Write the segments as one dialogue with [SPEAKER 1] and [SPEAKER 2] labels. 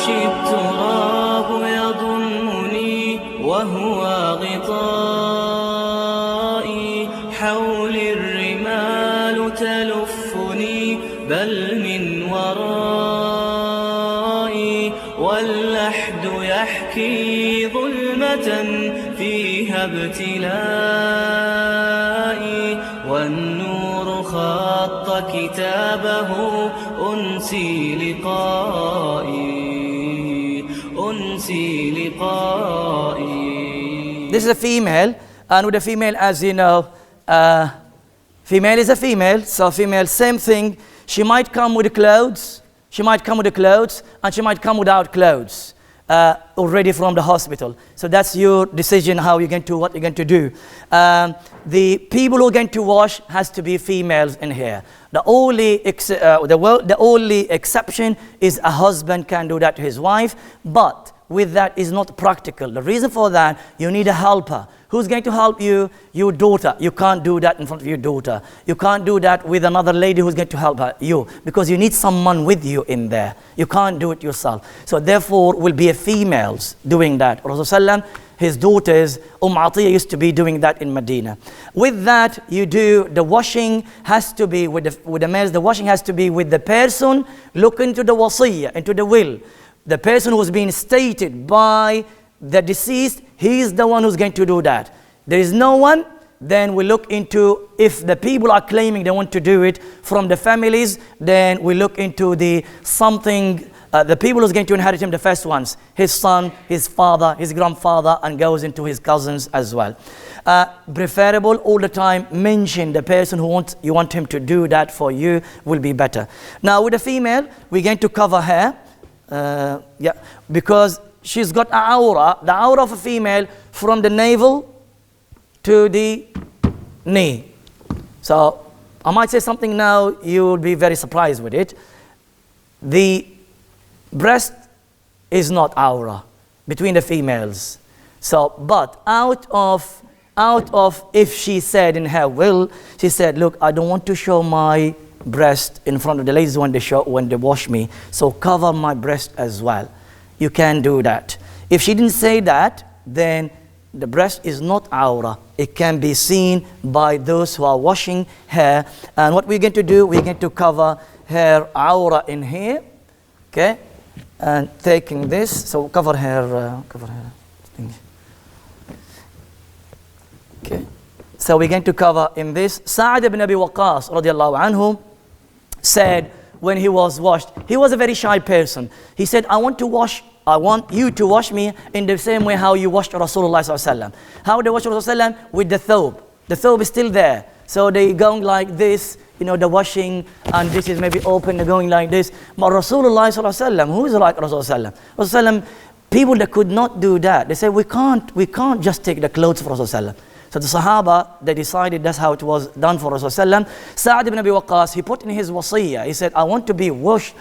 [SPEAKER 1] يمشي التراب يضمني وهو غطائي، حولي الرمال تلفني بل من ورائي، واللحد يحكي ظلمة فيها ابتلائي، والنور خط كتابه أنسي لقائي، أنسي لقائي.
[SPEAKER 2] This is a female, and with a female, as you know, female is a female, so female, same thing. She might come with clothes, she might come with clothes, and she might come without clothes, already from the hospital. So that's your decision how you're going to, what you're going to do. The people who are going to wash has to be females in here. The only exception is a husband can do that to his wife, but with that is not practical. The reason for that, you need a helper. Who's going to help you? Your daughter. You can't do that in front of your daughter. You can't do that with another lady who's going to help you, because you need someone with you in there. You can't do it yourself. So therefore, will be a females doing that. Rasulullah, his daughters, Atiyah used to be doing that in Medina. With that, you do, the washing has to be with the males, the washing has to be with the person looking into the wasiyah, into the will. The person who's been stated by the deceased, he is the one who's going to do that. There is no one, then we look into, if the people are claiming they want to do it from the families, then we look into the people who's going to inherit him, the first ones, his son, his father, his grandfather, and goes into his cousins as well. Preferable all the time, mention the person you want him to do that for you will be better. Now with the female, we're going to cover her, because she's got an aura, the aura of a female from the navel to the knee. So I might say something now, you will be very surprised with it. The breast is not aura between the females. So, but out of if she said in her will, she said, look, I don't want to show my breast in front of the ladies when they wash me, so cover my breast as well. You can do that. If she didn't say that, then the breast is not aura. It can be seen by those who are washing her. And what we're going to do, we're going to cover her aura in here, okay? And taking this, so cover her thing. Okay. So we're going to cover in this. Sa'ad ibn Abi Waqqas radiallahu anhu said when he was washed, he was a very shy person. He said, I want you to wash me in the same way how you washed Rasulullah sallallahu alaihi wasallam. How they washed Rasulullah? With the thobe. The thobe is still there. So they going like this, the washing, and this is maybe open, they're going like this. But Rasulullah sallallahu alaihi wasallam, who is like Rasulullah? Rasulullah, people that could not do that. They said, we can't just take the clothes for Rasulullah. So the Sahaba, they decided that's how it was done for Rasulullah. Sa'ad ibn Abi Waqqas, he put in his wasiyah, he said, I want to be washed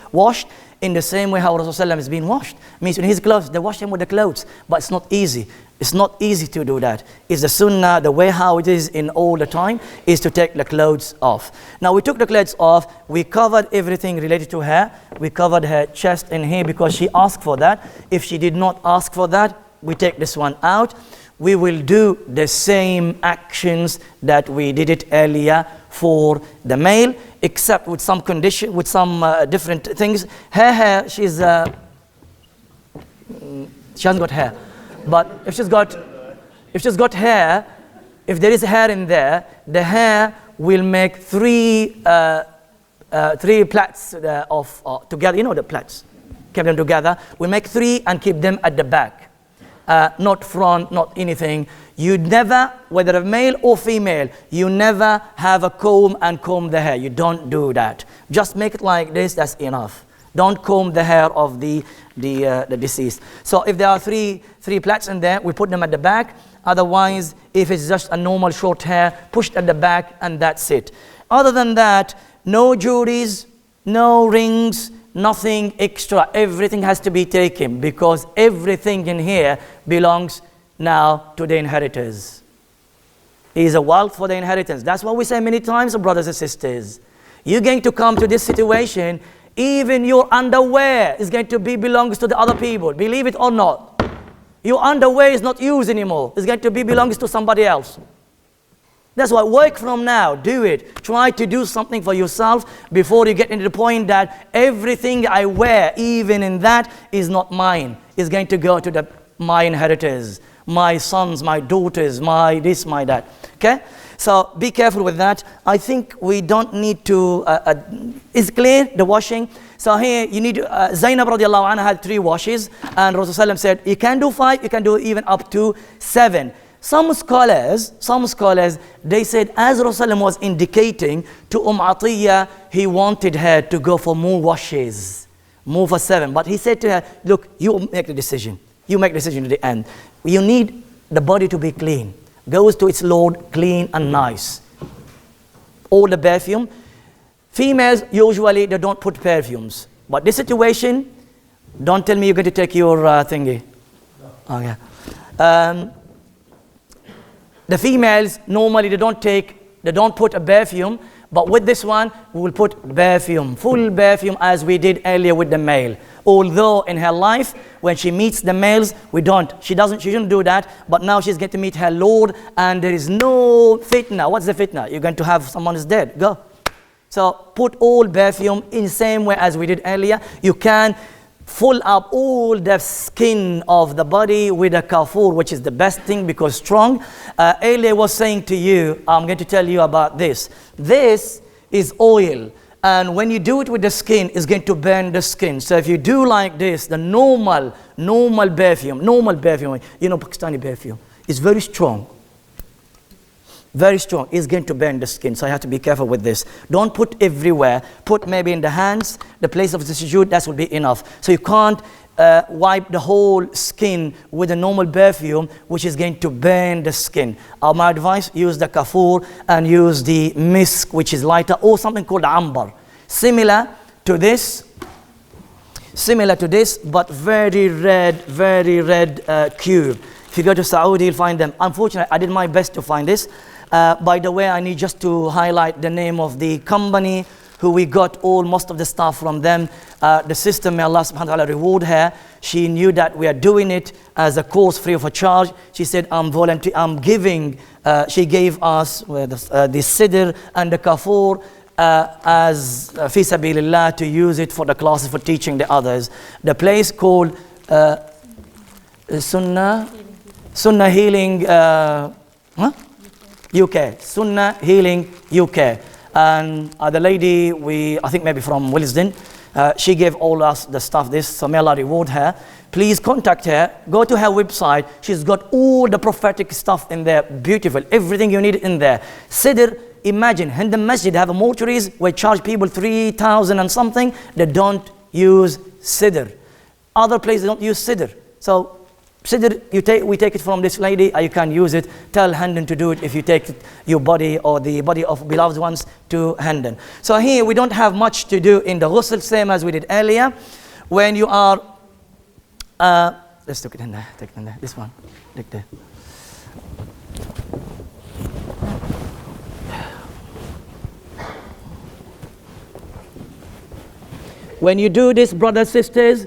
[SPEAKER 2] in the same way how Rasulullah is being washed. Means in his clothes, they wash him with the clothes. But it's not easy. It's not easy to do that. It's the sunnah, the way how it is in all the time, is to take the clothes off. Now we took the clothes off, we covered everything related to her. We covered her chest in here because she asked for that. If she did not ask for that, we take this one out. We will do the same actions that we did it earlier for the male, except with some condition, with some different things. Her hair, she hasn't got hair. But if she's got hair, if there is hair in there, the hair will make three plaits together. The plaits. Keep them together. We make three and keep them at the back. Not front, not anything. You never, whether a male or female, you never have a comb and comb the hair. You don't do that. Just make it like this, that's enough. Don't comb the hair of the deceased. So if there are three plaits in there, we put them at the back. Otherwise, if it's just a normal short hair, pushed at the back, and that's it. Other than that, no jewelries, no rings, nothing extra. Everything has to be taken, because everything in here belongs now to the inheritors. It is a wealth for the inheritance. That's what we say many times, brothers and sisters. You're going to come to this situation. Even your underwear is going to belongs to the other people. Believe it or not. Your underwear is not used anymore. It's going to belongs to somebody else. That's why work from now. Do it. Try to do something for yourself before you get into the point that everything I wear, even in that, is not mine. It's going to go to my inheritors, my sons, my daughters, my this, my that. Okay? So be careful with that. I think we don't need to, it's clear, the washing. So here you need, Zainab radiallahu anha had 3 washes, and Rasulullah said, you can do 5, you can do even up to 7. Some scholars, they said, as Rasulullah was indicating to Atiyya, he wanted her to go for more washes, more for 7. But he said to her, look, you make the decision. You make the decision to the end. You need the body to be clean. Goes to its Lord clean and nice. All the perfume. Females, usually, they don't put perfumes. But this situation, don't tell me you're going to take your thingy. Okay. The females, normally, they don't put a perfume. But with this one, we will put perfume, full perfume, as we did earlier with the male. Although in her life, when she meets the males, we don't. She shouldn't do that. But now she's going to meet her Lord, and there is no fitna. What's the fitna? You're going to have someone who's dead. Go. So put all perfume in the same way as we did earlier. You can fill up all the skin of the body with a kafur, which is the best thing because strong. Earlier was saying to you, I'm going to tell you about this. This is oil. And when you do it with the skin, it's going to burn the skin. So if you do like this, the normal perfume, Pakistani perfume, is very strong. Very strong. It's going to burn the skin. So I have to be careful with this. Don't put everywhere. Put maybe in the hands, the place of the sujood, that will be enough. So you can't wipe the whole skin with a normal perfume, which is going to burn the skin. My advice, use the kafur and use the misk, which is lighter, or something called ambar. Similar to this, but very red cube. If you go to Saudi, you'll find them. Unfortunately, I did my best to find this. By the way, I need just to highlight the name of the company who we got most of the stuff from them. The sister, may Allah subhanahu wa ta'ala reward her. She knew that we are doing it as a course free of charge. She said, I'm giving, she gave us the sidr and the kafur as fi sabilillah to use it for the classes for teaching the others. The place called Sunnah Healing UK. Sunnah Healing UK. And the lady, I think maybe from Willesden, she gave all us the stuff, so may Allah reward her. Please contact her, go to her website. She's got all the prophetic stuff in there, beautiful, everything you need in there. Sidr, imagine, in the masjid, they have mortuaries where charge people 3,000 and something, they don't use sidr. Other places don't use sidr. So sidr, we take it from this lady, you can use it. Tell Hendon to do it if you take your body or the body of beloved ones to Hendon. So here we don't have much to do in the ghusl, same as we did earlier. When you are, let's take it in there, this one, like there. When you do this, brothers, sisters,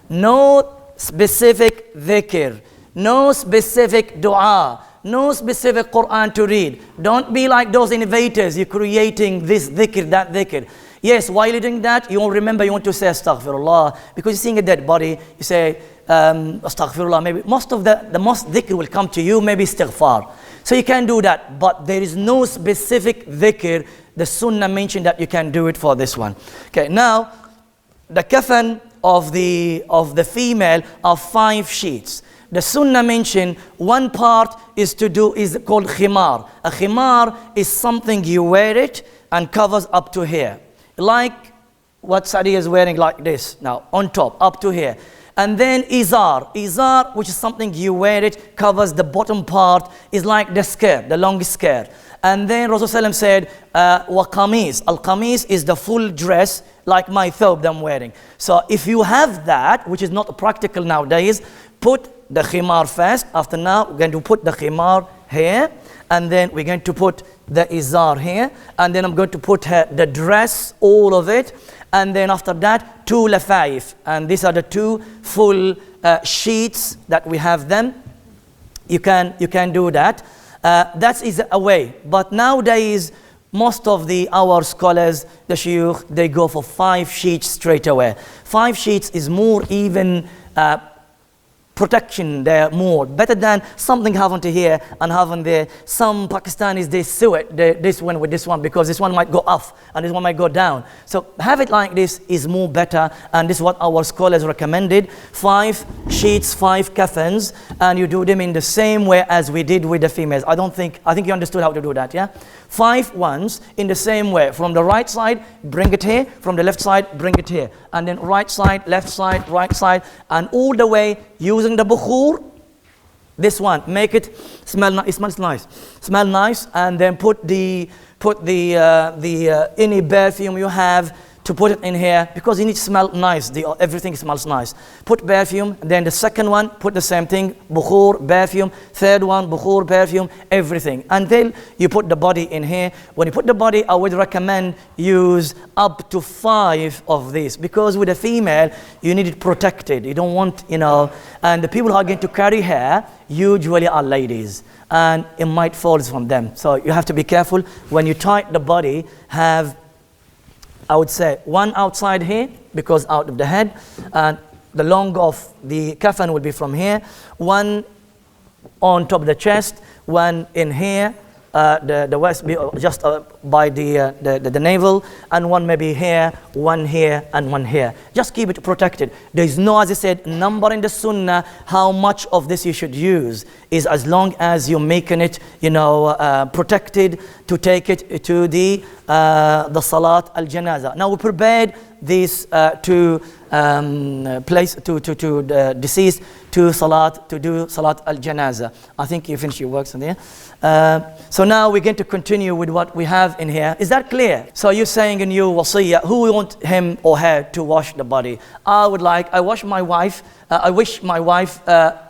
[SPEAKER 2] no specific dhikr, no specific dua, no specific Quran to read. Don't be like those innovators. You're creating this dhikr, that dhikr. Yes, while you're doing that, you won't remember, you want to say astaghfirullah. Because you're seeing a dead body, you say astaghfirullah. Maybe most of the most dhikr will come to you, maybe istighfar. So you can do that, but there is no specific dhikr. The sunnah mentioned that you can do it for this one. Okay, now, the kafan of the female are 5 sheets. The sunnah mentioned one part is called khimar. A khimar is something you wear it and covers up to here. Like what Sadi is wearing, like this now, on top, up to here. And then izar, which is something you wear it, covers the bottom part, is like the skirt, the long skirt. And then Rasulullah said, wa qamis. Al-qamis is the full dress, like my thobe that I'm wearing. So if you have that, which is not practical nowadays, put the khimar first. After now, we're going to put the khimar here. And then we're going to put the izar here. And then I'm going to put the dress, all of it. And then after that, 2 lafaif. And these are the 2 full sheets that we have them. You can do that. That is a way. But nowadays, most of our scholars, the shuyukh, they go for 5 sheets straight away. 5 sheets is more even protection there, more better than something having to here and having there. Some Pakistanis, they sew it, this one with this one, because this one might go up and this one might go down. So have it like this is more better, and this is what our scholars recommended. 5 sheets, 5 kaffans, and you do them in the same way as we did with the females. I think you understood how to do that, yeah? 5 ones in the same way. From the right side, bring it here. From the left side, bring it here. And then right side, right side, and all the way using the bukhur. This one, make it smell nice. It smells nice. Smell nice, and then put the any perfume you have to put it in here, because you need to smell nice. Everything smells nice. Put perfume, then the second one, put the same thing, bukhur, perfume. Third one, bukhur, perfume, everything. Until you put the body in here. When you put the body, I would recommend use up to 5 of these, because with a female, you need it protected. You don't want, and the people who are going to carry hair usually are ladies, and it might fall from them. So you have to be careful when you tie the body. Have, I would say, 1 outside here, because out of the head, and the long of the kaffan will be from here. 1 on top of the chest, 1 in here, the waist be just by the navel, and 1 maybe here, 1 here, and 1 here. Just keep it protected. There is no, as I said, number in the sunnah how much of this you should use. Is as long as you're making it, protected to take it to the salat al-janaza. Now we prepared this to place to the deceased to do salat al-janaza. I think you finished your works in there. So now we're going to continue with what we have in here. Is that clear? So you're saying in your wasiyah, who we want him or her to wash the body? I wish my wife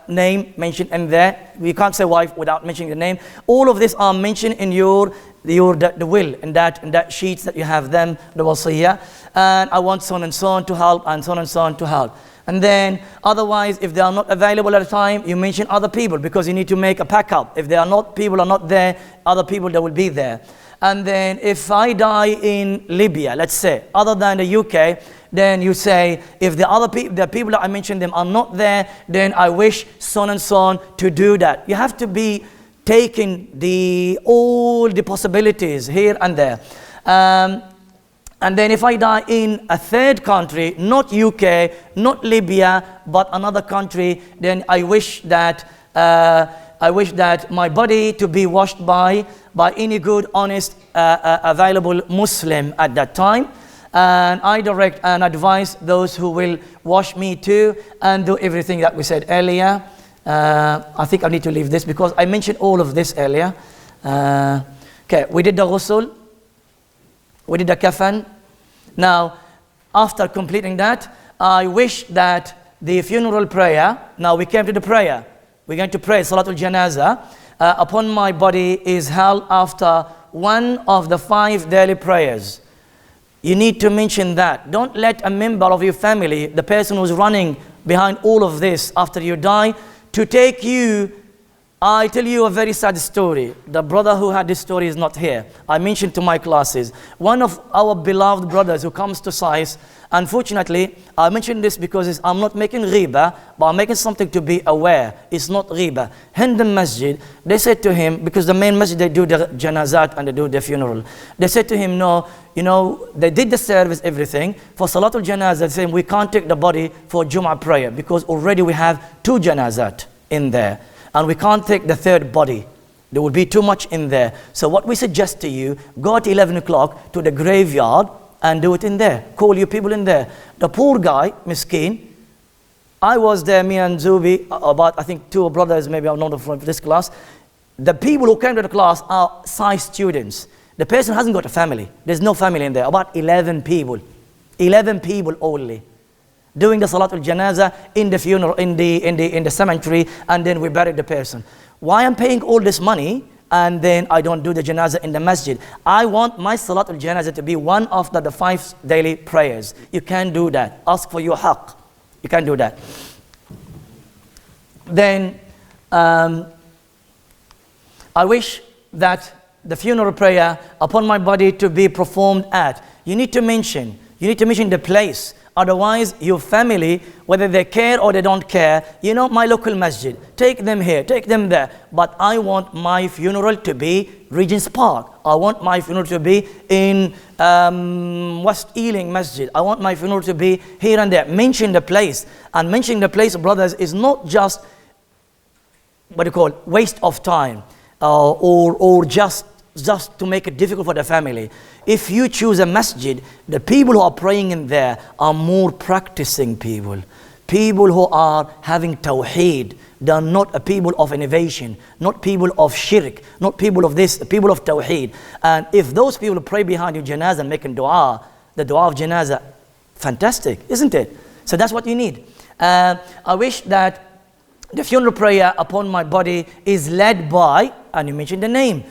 [SPEAKER 2] name mentioned in there. We can't say wife without mentioning the name. All of this are mentioned in the will, in that sheets that you have them, the wasiyah. And I want so and so to help, and so and so to help. And then otherwise, if they are not available at a time, you mention other people, because you need to make a pack up. If people are not there, other people that will be there. And then if I die in Libya, let's say, other than the UK, then you say, if the people that I mentioned them are not there, then I wish so and so to do that. You have to be taking all the possibilities here and there. And then if I die in a third country, not UK, not Libya, but another country, then I wish that my body to be washed by any good, honest, available Muslim at that time. And I direct and advise those who will wash me too, and do everything that we said earlier. I think I need to leave this, because I mentioned all of this earlier. Okay, we did the ghusl, we did the kafan. Now, after completing that, I wish that the funeral prayer, now we came to the prayer. We're going to pray Salatul Janaza. Upon my body is held after one of the 5 daily prayers. You need to mention that. Don't let a member of your family, the person who's running behind all of this after you die, to take you. I tell you a very sad story. The brother who had this story is not here. I mentioned to my classes. One of our beloved brothers who comes to SAIS, unfortunately, I mentioned this because I'm not making ghiba, but I'm making something to be aware. It's not ghiba. Hindam Masjid, they said to him, because the main masjid, they do the janazat and they do the funeral. They said to him, no, they did the service, everything. For Salatul Janazah, they said, we can't take the body for Jum'ah prayer, because already we have 2 janazat in there. And we can't take the 3rd body. There will be too much in there. So what we suggest to you, go at 11 o'clock to the graveyard and do it in there. Call your people in there. The poor guy, Miskeen, I was there, me and Zubi, about I think 2 brothers, maybe I'm not from this class. The people who came to the class are SAIS students. The person hasn't got a family. There's no family in there. About 11 people. 11 people only. Doing the Salatul Janaza in the funeral, in the cemetery, and then we buried the person. Why I'm paying all this money and then I don't do the janazah in the masjid. I want my salatul janazah to be one of the 5 daily prayers. You can do that. Ask for your haqq. You can do that. Then I wish that the funeral prayer upon my body to be performed at. You need to mention the place. Otherwise, your family, whether they care or they don't care, you know, my local masjid, take them here, take them there. But I want my funeral to be Regent's Park. I want my funeral to be in West Ealing Masjid. I want my funeral to be here and there. Mention the place. And mentioning the place, brothers, is not just waste of time or just to make it difficult for the family. If you choose a masjid, the people who are praying in there are more practicing people. People who are having tawheed. They are not a people of innovation, not people of shirk, not people of this, people of tawheed. And if those people pray behind your janazah and making dua, the dua of janazah, fantastic, isn't it? So that's what you need. I wish that the funeral prayer upon my body is led by, and you mentioned the name,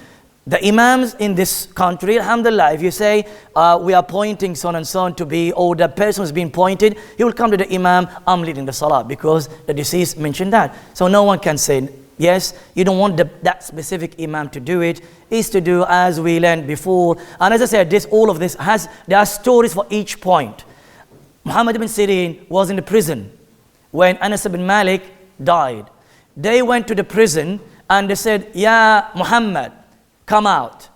[SPEAKER 2] the imams in this country. Alhamdulillah, if you say we are appointing so and so to be, or the person who's been appointed, he will come to the imam, I'm leading the salah, because the deceased mentioned that. So no one can say, yes, you don't want that specific imam to do it. Is to do as we learned before. And as I said, all of this there are stories for each point. Muhammad ibn Sirin was in the prison when Anas ibn Malik died. They went to the prison and they said, Ya Muhammad, come out.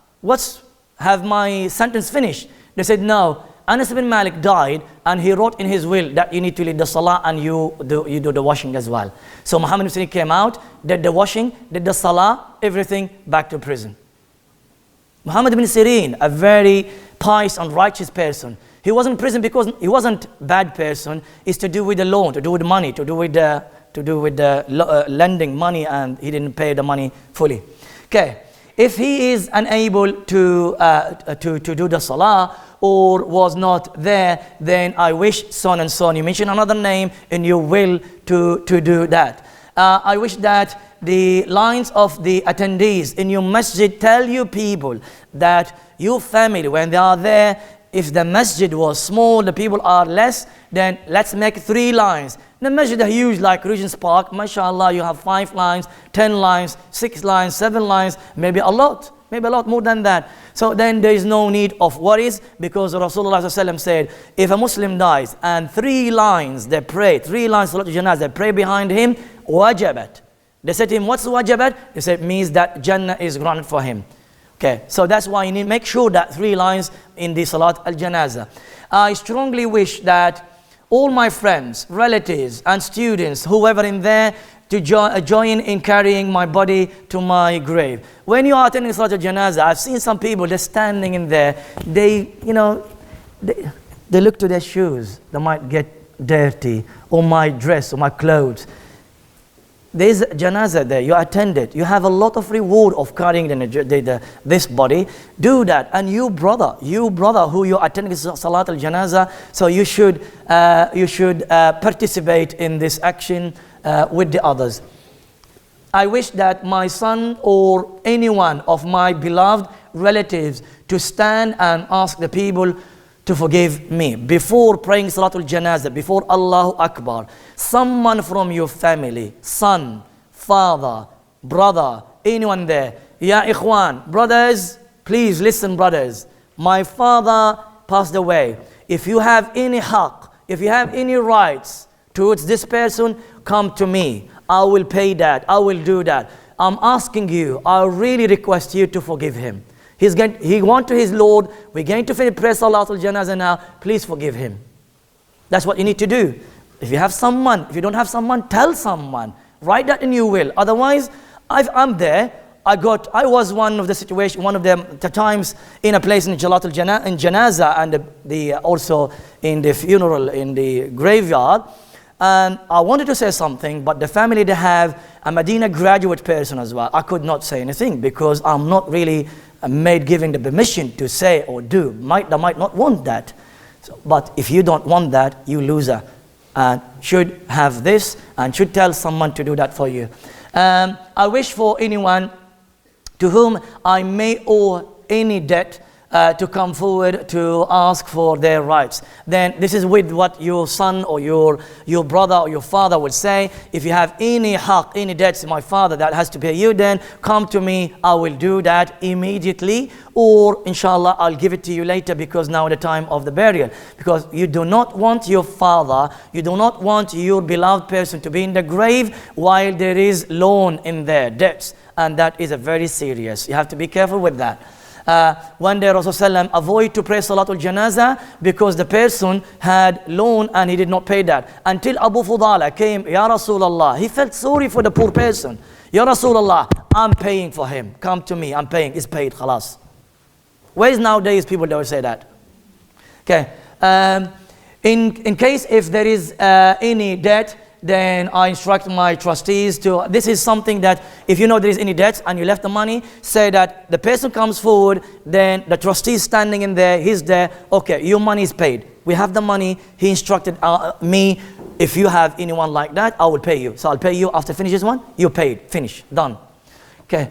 [SPEAKER 2] Have my sentence finished? They said, no. Anas ibn Malik died and he wrote in his will that you need to lead the salah and you do the washing as well. So Muhammad ibn Sirin came out, did the washing, did the salah, everything, back to prison. Muhammad ibn Sirin, a very pious and righteous person. He wasn't in prison because he wasn't a bad person. It's to do with the loan, to do with money, to do with lending money, and he didn't pay the money fully. Okay. If he is unable to do the salah or was not there, then I wish son and son, you mention another name in your will to do that. I wish that the lines of the attendees in your masjid tell you people that your family, when they are there, if the masjid was small, the people are less, then let's make 3 lines. The masjid are huge like Regent's Park, mashallah, you have 5 lines, 10 lines, 6 lines, 7 lines, maybe a lot more than that. So then there is no need of worries, because Rasulullah ﷺ said, if a Muslim dies and 3 lines they pray, 3 lines Salat Janazah, they pray behind him, wajabat. They said to him, what's wajabat? They said, means that Jannah is granted for him. Okay, so that's why you need to make sure that 3 lines in the Salat al-Janazah. I strongly wish that all my friends, relatives and students, whoever in there, to join in carrying my body to my grave. When you are attending Salat al-Janazah, I've seen some people, they're standing in there, they look to their shoes, they might get dirty, or my dress, or my clothes. There's a janazah there, you attended, you have a lot of reward of carrying this body. Do that. And you brother who you're attending Salat al-Janazah, so you should participate in this action with the others. I wish that my son or anyone of my beloved relatives to stand and ask the people to forgive me. Before praying Salatul Janazah, before Allahu Akbar, someone from your family, son, father, brother, anyone there, Ya Ikhwan, brothers, please listen brothers, my father passed away. If you have any haqq, if you have any rights towards this person, come to me. I will pay that, I will do that. I'm asking you, I really request you to forgive him. He went to his Lord. We're going to finish prayer Salatul Janazah now. Please forgive him. That's what you need to do. If you have someone, if you don't have someone, tell someone. Write that in your will. Otherwise, I'm there. I was one of the times in a place in Salatul Janazah and also in the funeral in the graveyard. And I wanted to say something, but the family, they have a Medina graduate person as well. I could not say anything because I'm not really giving the permission to say or do. They might not want that. So, but if you don't want that, you loser. And should have this and should tell someone to do that for you. I wish for anyone to whom I may owe any debt, to come forward to ask for their rights. Then this is with what your son or your brother or your father would say. If you have any haq, any debts to my father that has to pay you, then come to me, I will do that immediately, or inshallah I'll give it to you later, because now the time of the burial. Because you do not want your father, you do not want your beloved person to be in the grave while there is loan in there, debts, and that is a very serious. You have to be careful with that. One day Rasulullah avoided to pray Salatul Janazah because the person had loan and he did not pay that. Until Abu Fudala came, Ya Rasulullah, he felt sorry for the poor person. Ya Rasulullah, I'm paying for him. Come to me, I'm paying. It's paid, khalas. Where is nowadays people that will say that? Okay. In case if there is any debt, then I instruct my trustees to, this is something that if you know there is any debts and you left the money, say that the person comes forward, then the trustee is standing in there, he's there, okay, your money is paid. We have the money, he instructed me, if you have anyone like that, I will pay you. So I'll pay you after finish this one, you paid, finish, done. Okay.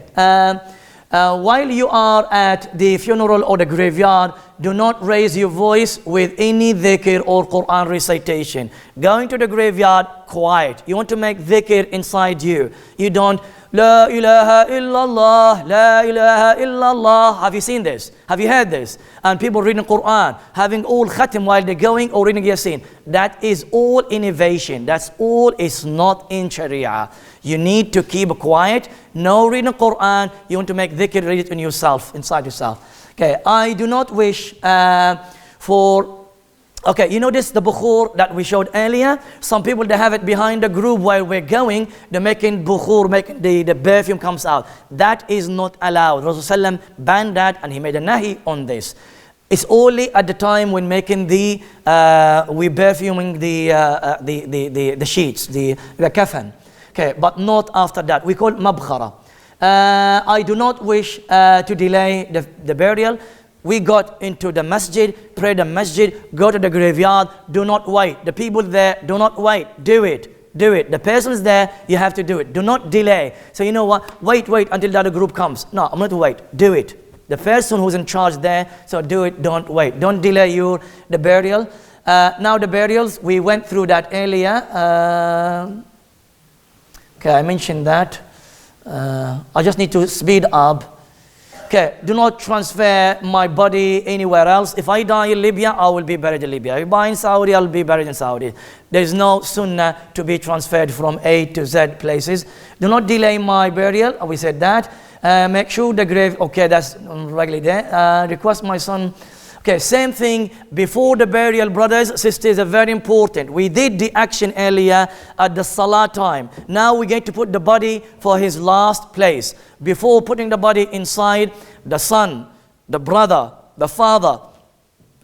[SPEAKER 2] While you are at the funeral or the graveyard, do not raise your voice with any dhikr or Quran recitation. Going to the graveyard, quiet. You want to make dhikr inside you. You don't, La ilaha illallah, La ilaha illallah. Have you seen this? Have you heard this? And people reading Quran, having all khatim while they're going or reading Yasin. That is all innovation. That's all is not in Sharia. You need to keep quiet. No reading Quran. You want to make dhikr, read it in yourself, inside yourself. Okay, I do not wish for, okay, you notice the bukhur that we showed earlier? Some people, they have it behind the group while we're going, they're making bukhur, making the perfume comes out. That is not allowed. Rasulullah banned that and he made a nahi on this. It's only at the time when making the, we perfuming the sheets, the kafan. Okay, but not after that. We call it mabkhara. I do not wish to delay the burial. We got into the masjid, pray the masjid, go to the graveyard, do not wait. The people there, do not wait, do it, do it. The person's there, you have to do it. Do not delay. So you know what, wait until the other group comes. No, I'm not to wait, do it. The person who's in charge there, so do it, don't wait. Don't delay the burial. Now the burials, we went through that earlier. Okay, I mentioned that. I just need to speed up. Okay, do not transfer my body anywhere else. If I die in Libya, I will be buried in Libya. If I die in Saudi, I'll be buried in Saudi. There is no sunnah to be transferred from A to Z places. Do not delay my burial. We said that. Make sure the grave, okay, that's regularly there. Request my son. Okay, same thing before the burial, brothers, sisters, are very important. We did the action earlier at the salah time. Now we're going to put the body for his last place. Before putting the body inside, the son, the brother, the father,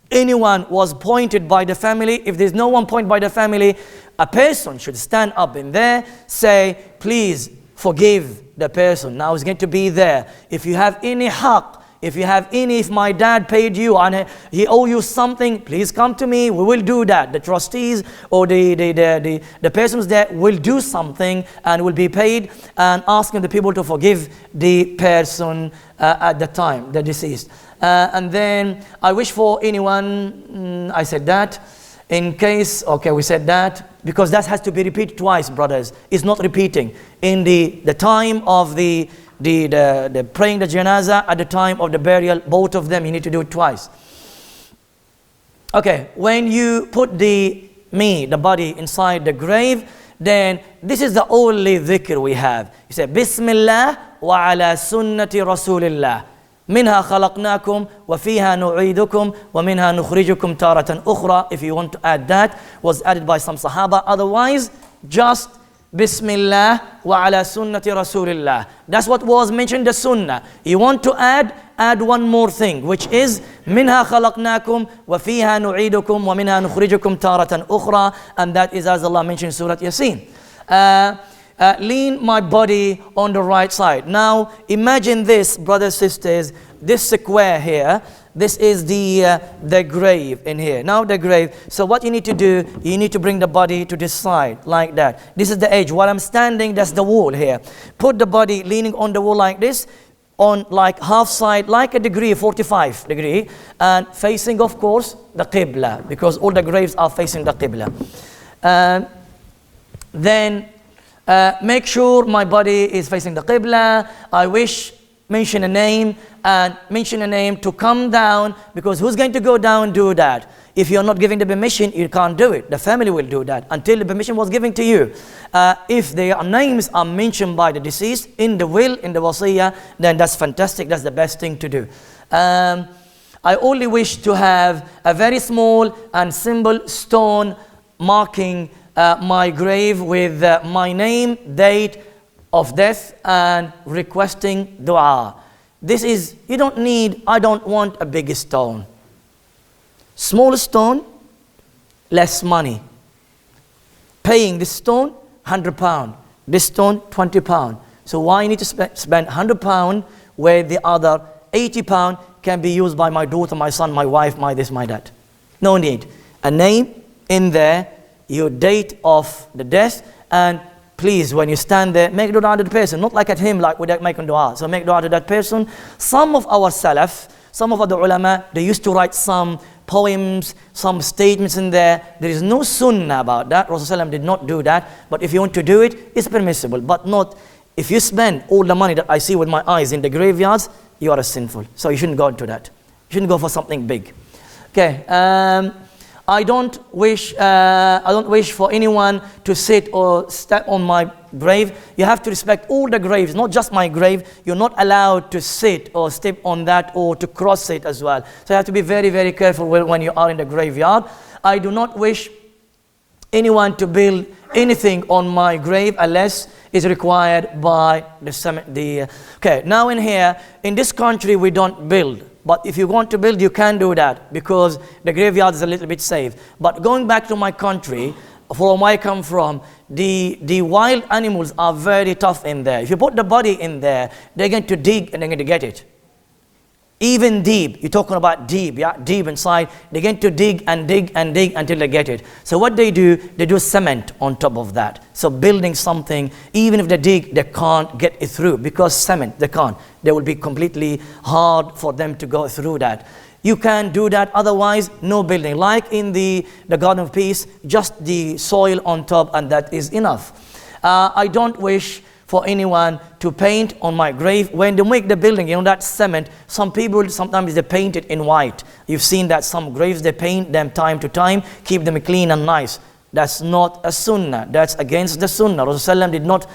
[SPEAKER 2] anyone was pointed by the family. If there's no one pointed by the family, a person should stand up in there, say, please forgive the person. Now he's going to be there. If you have any haqq, if my dad paid you and he owe you something, please come to me, we will do that. The trustees or the persons there will do something and will be paid, and asking the people to forgive the person at the time, the deceased. And then I wish for anyone, I said that. In case, okay, we said that, because that has to be repeated twice, brothers. It's not repeating. In the time of the praying the janazah, at the time of the burial, both of them, you need to do it twice. Okay, when you put the body inside the grave, then this is the only dhikr we have. You say, Bismillah wa ala sunnati Rasulillah. منها خلقناكم وفيها نعيدكم ومنها نخرجكم تارة أخرى. If you want to add that, was added by some Sahaba. Otherwise, just Bismillah wa ala sunnati Rasulillah. That's what was mentioned, the sunnah. You want to add one more thing, which is منها خلقناكم وفيها نعيدكم ومنها نخرجكم تارة أخرى. And that is as Allah mentioned in Surah Yasin. Lean my body on the right side. Now imagine this, brothers, sisters, this square here, this is the grave in here. Now the grave, so what you need to do, you need to bring the body to this side, like that. This is the edge. While I'm standing, that's the wall here. Put the body leaning on the wall like this. on like half side, like a degree, 45 degree, and facing, of course, the Qibla, because all the graves are facing the Qibla. Then make sure my body is facing the Qibla. I wish, mention a name, and mention a name to come down, because who's going to go down do that? If you're not giving the permission, you can't do it. The family will do that until the permission was given to you. If their names are mentioned by the deceased in the will, in the wasiyah, then that's fantastic. That's the best thing to do. I only wish to have a very small and simple stone marking my grave with my name, date of death, and requesting dua. This is, you don't need, I don't want a big stone. Small stone, less money. Paying this stone, £100. This stone, £20. So why you need to spend £100 where the other £80 can be used by my daughter, my son, my wife, my this, my that? No need. A name in there, your date of the death, and please, when you stand there, make dua to the person, not like at him, like without making dua. So make dua to that person. Some of our salaf, some of the ulama, they used to write some poems, some statements in there. There is no sunnah about that. Rasulullah did not do that. But if you want to do it, it's permissible. But not, if you spend all the money that I see with my eyes in the graveyards, you are sinful. So you shouldn't go into that. You shouldn't go for something big. Okay. I don't wish for anyone to sit or step on my grave. You have to respect all the graves, not just my grave. You're not allowed to sit or step on that or to cross it as well. So you have to be very, very careful when you are in the graveyard. I do not wish anyone to build anything on my grave unless is required by the okay. Now in here, in this country, we don't build. But if you want to build, you can do that because the graveyard is a little bit safe. But going back to my country, from where I come from, the wild animals are very tough in there. If you put the body in there, they're going to dig and they're going to get it. Even deep, you're talking about deep, yeah, deep inside, they're going to dig and dig and dig until they get it. So what they do cement on top of that. So building something, even if they dig, they can't get it through because cement, they can't. They will be completely hard for them to go through that. You can do that, otherwise no building. Like in the Garden of Peace, just the soil on top and that is enough. I don't wish for anyone to paint on my grave. When they make the building, you know, that cement, some people, sometimes they paint it in white. You've seen that some graves, they paint them time to time, keep them clean and nice. That's not a sunnah. That's against the sunnah. Rasulullah did not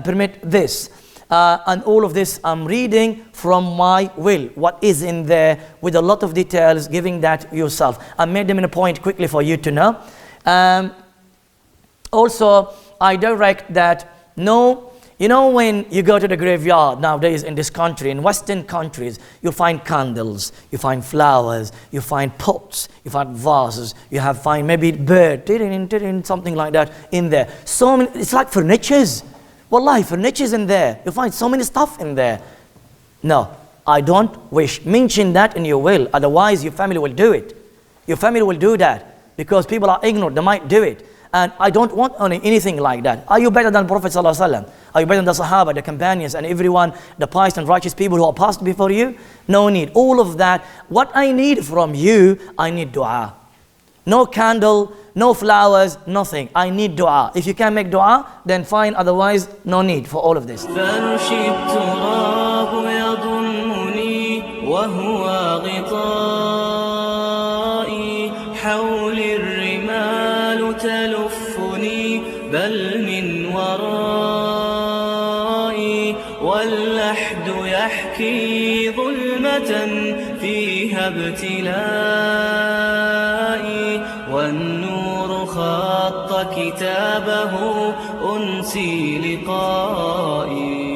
[SPEAKER 2] permit this. And all of this I'm reading from my will, what is in there with a lot of details, giving that yourself. I made them in a point quickly for you to know. Also, I direct that no, you know when you go to the graveyard nowadays in this country, in Western countries, you find candles, you find flowers, you find pots, you find vases, you find maybe bird, something like that in there. So many, it's like furnitures. Wallahi, furnitures in there. You find so many stuff in there. No, I don't wish. Mention that in your will, otherwise your family will do it. Your family will do that because people are ignorant, they might do it. And I don't want anything like that. Are you better than Prophet ﷺ? Are you better than the Sahaba, the companions, and everyone, the pious and righteous people who are passed before you? No need. All of that. What I need from you, I need dua. No candle, no flowers, nothing. I need dua. If you can make dua, then fine. Otherwise, no need for all of this.
[SPEAKER 1] تلفني بل من ورائي واللحد يحكي ظلمة فيها ابتلائي والنور خط كتابه أنسي لقائي